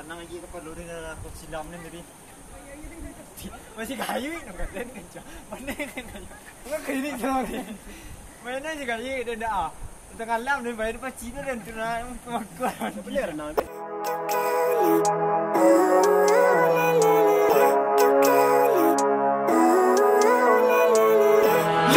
nang lagi perlu dengan aku silam ni tadi. Masih kayu ni nak kata kan cak. Mana kan kayu? Bukan kayu ni cak ni. Mana je kayu dia dah. Tengah lam ni bayar depan Cina dan tu nak makan. Benar nak.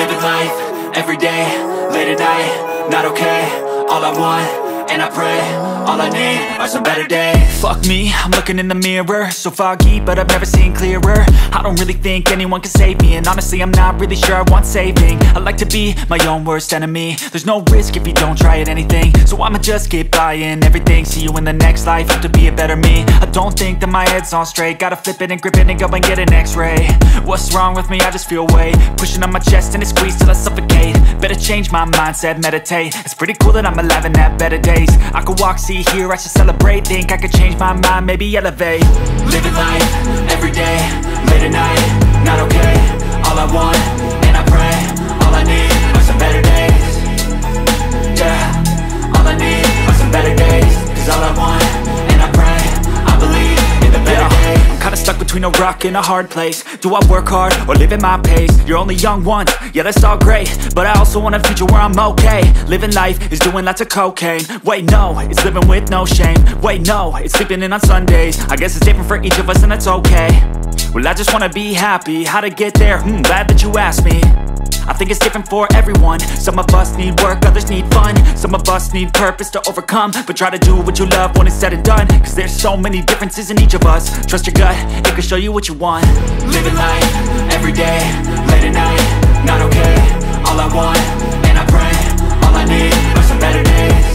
Living life every day, late at night, not okay. All I want, and I pray, all I need are some better days. Fuck me, I'm looking in the mirror, so foggy, but I've never seen clearer. I don't really think anyone can save me, and honestly I'm not really sure I want saving. I like to be my own worst enemy. There's no risk if you don't try at anything, so I'ma just keep buying everything. See you in the next life, hope to be a better me. I don't think that my head's on straight, gotta flip it and grip it and go and get an x-ray. What's wrong with me? I just feel weight pushing on my chest and it squeezes till I suffocate. Better change my mindset, meditate. It's pretty cool that I'm alive and have better days. I could walk, see, hear, I should celebrate. Think I could change my mind, maybe elevate. Living life, every day, late at night, not okay. All I want, and I pray, all I need are some better days. Yeah, all I need are some better days. Cause all I want, and I pray, I believe in the better days. I'm kinda stuck between a rock and a hard place. Do I work hard, or live at my pace? You're only young once, yeah that's all great, but I also want a future where I'm okay. Living life is doing lots of cocaine. Wait no, it's living with no shame. Wait no, it's sleeping in on Sundays. I guess it's different for each of us and that's okay. Well I just wanna be happy, how to get there? Glad that you asked me. I think it's different for everyone. Some of us need work, others need fun. Some of us need purpose to overcome. But try to do what you love when it's said and done. Cause there's so many differences in each of us. Trust your gut, it can show you what you want. Living life, every day, late at night, not okay. All I want, and I pray, all I need are some better days.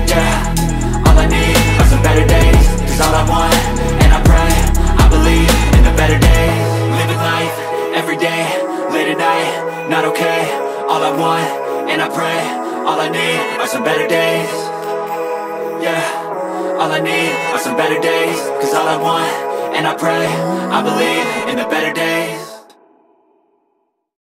Yeah, all I need are some better days. Cause all I want, and I pray, I believe in the better days. Living life, every day, late at night, not okay. All I want, and I pray, all I need are some better days. Yeah, all I need are some better days. Cause all I want, and I pray, I believe in the better days.